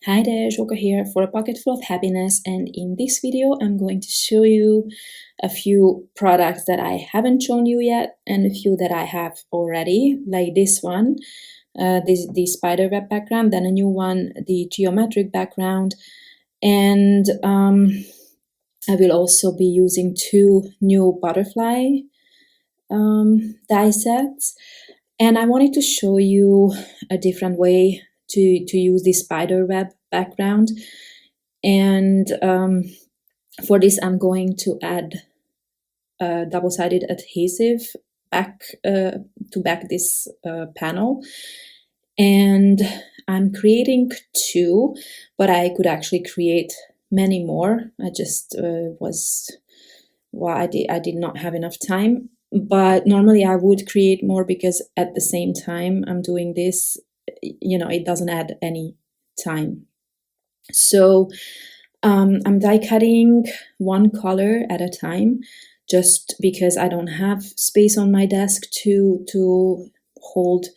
Hi there, Joker here for a pocket full of happiness, and in this video I'm going to show you a few products that I haven't shown you yet and a few that I have already, like this one, the spiderweb background, then a new one, the geometric background, and I will also be using two new butterfly die sets, and I wanted to show you a different way to use the spiderweb background. And for this I'm going to add a double-sided adhesive back to back this panel, and I'm creating two, but I could actually create many more. I just I did not have enough time, but normally I would create more because at the same time I'm doing this, it doesn't add any time. So I'm die cutting one color at a time, just because I don't have space on my desk to hold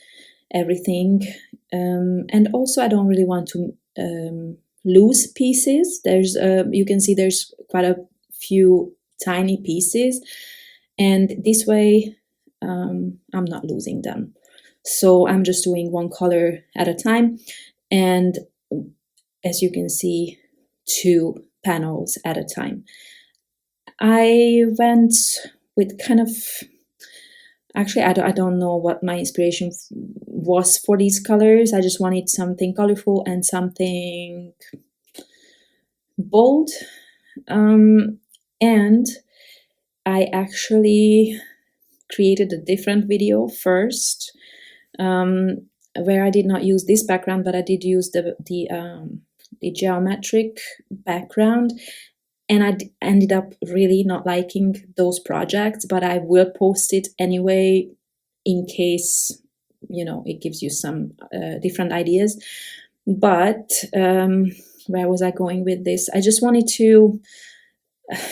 everything, and also I don't really want to lose pieces. There's you can see there's quite a few tiny pieces, and this way I'm not losing them. So I'm just doing one color at a time, and as you can see, two panels at a time. I went with kind of, actually I don't know what my inspiration was for these colors. I just wanted something colorful and something bold, and I actually created a different video first, where I did not use this background, but I did use the geometric background, and I ended up really not liking those projects, but I will post it anyway in case it gives you some different ideas. But where was I going with this? I just wanted to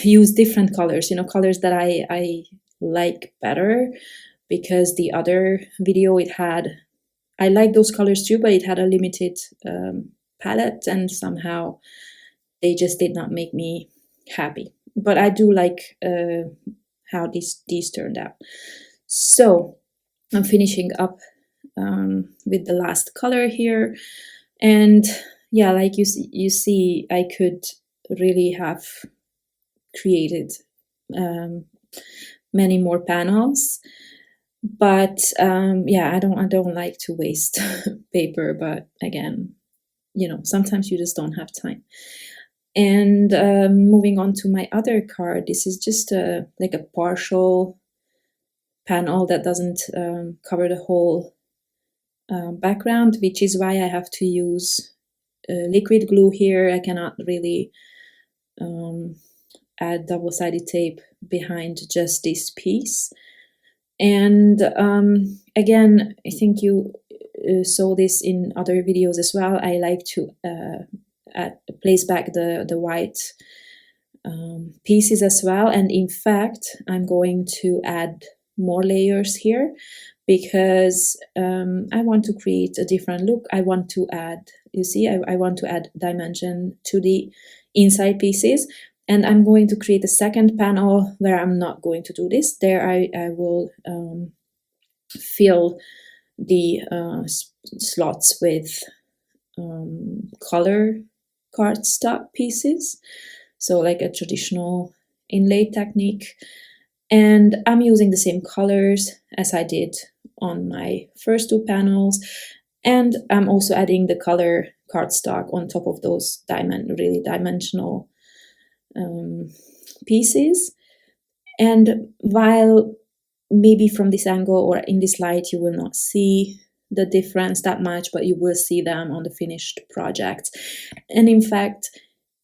use different colors, colors that I like better, because the other video, I like those colors too, but it had a limited palette, and somehow they just did not make me happy. But I do like how these turned out. So I'm finishing up with the last color here, and yeah, like you see, I could really have created many more panels, but yeah, I don't like to waste paper, but again, sometimes you just don't have time. And moving on to my other card, this is just like a partial panel that doesn't cover the whole background, which is why I have to use liquid glue here. I cannot really add double-sided tape behind just this piece. And again, I think you saw this in other videos as well. I like to place back the white pieces as well. And in fact, I'm going to add more layers here, because I want to create a different look. I want to add, you see, I want to add dimension to the inside pieces. And I'm going to create a second panel where I'm not going to do this. There I will fill the slots with color cardstock pieces, so like a traditional inlay technique. And I'm using the same colors as I did on my first two panels, and I'm also adding the color cardstock on top of those really dimensional pieces. And while maybe from this angle or in this light you will not see the difference that much, but you will see them on the finished project. And in fact,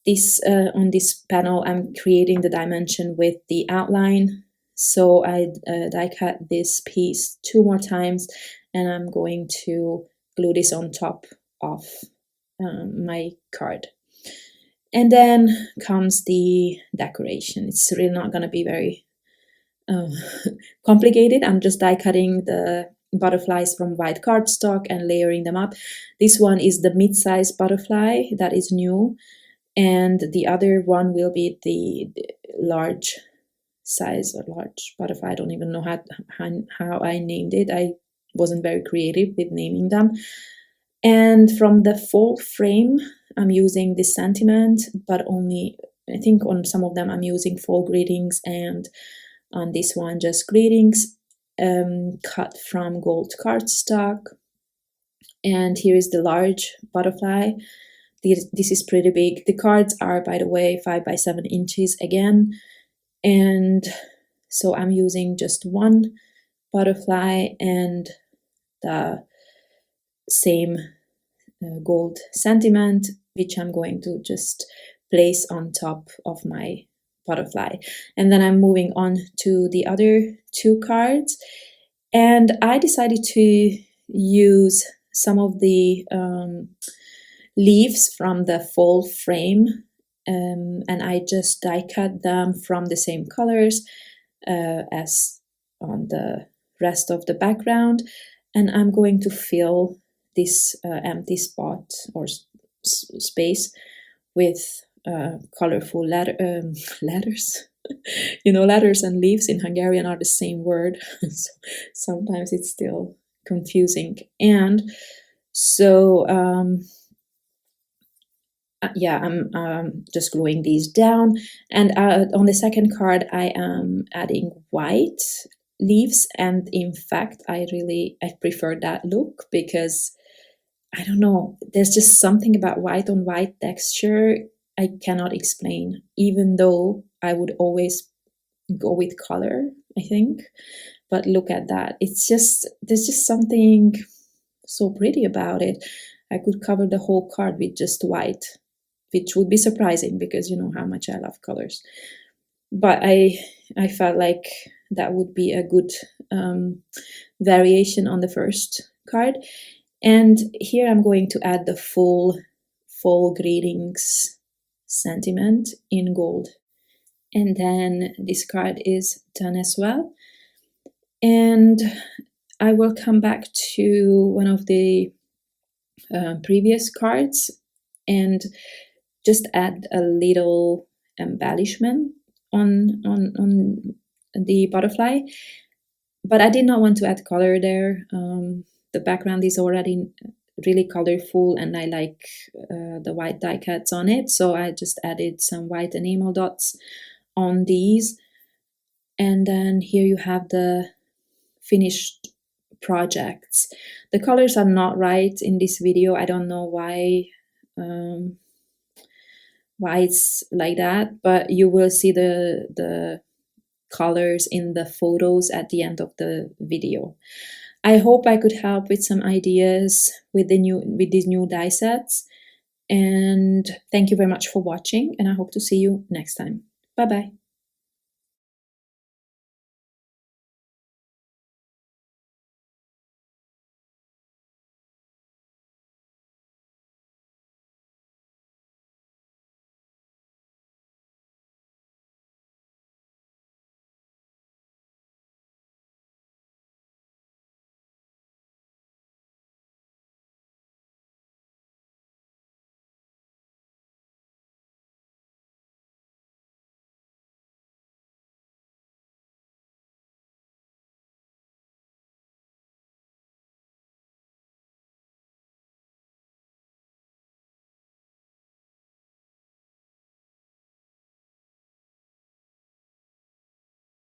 this on this panel I'm creating the dimension with the outline. So I die cut this piece 2 more times, and I'm going to glue this on top of my card. And then comes the decoration. It's really not going to be very complicated. I'm just die cutting the butterflies from white cardstock and layering them up. This one is the mid-size butterfly that is new, and the other one will be the large size or large butterfly. I don't even know how I named it. I wasn't very creative with naming them. And from the full frame, I'm using this sentiment, but only, I think on some of them I'm using fall greetings, and on this one just greetings, cut from gold cardstock. And here is the large butterfly. This is pretty big. The cards are, by the way, 5 by 7 inches again. And so I'm using just one butterfly and the same gold sentiment, which I'm going to just place on top of my butterfly. And then I'm moving on to the other 2 cards. And I decided to use some of the leaves from the fall frame, and I just die cut them from the same colors as on the rest of the background, and I'm going to fill this empty spot or space with colorful letters. Letters and leaves in Hungarian are the same word, so sometimes it's still confusing. And so yeah, I'm just gluing these down. And on the second card, I am adding white leaves. And in fact, I prefer that look because, I don't know, there's just something about white on white texture I cannot explain, even though I would always go with color, I think. But look at that. There's just something so pretty about it. I could cover the whole card with just white, which would be surprising because you know how much I love colors. But I felt like that would be a good variation on the first card. And here I'm going to add the full fall greetings sentiment in gold. And then this card is done as well. And I will come back to one of the previous cards and just add a little embellishment on the butterfly. But I did not want to add color there. The background is already really colorful and I like the white die cuts on it, so I just added some white enamel dots on these. And then here you have the finished projects. The colors are not right in this video. I don't know why it's like that, but you will see the colors in the photos at the end of the video. I hope I could help with some ideas with these new die sets. And thank you very much for watching, and I hope to see you next time. Bye bye.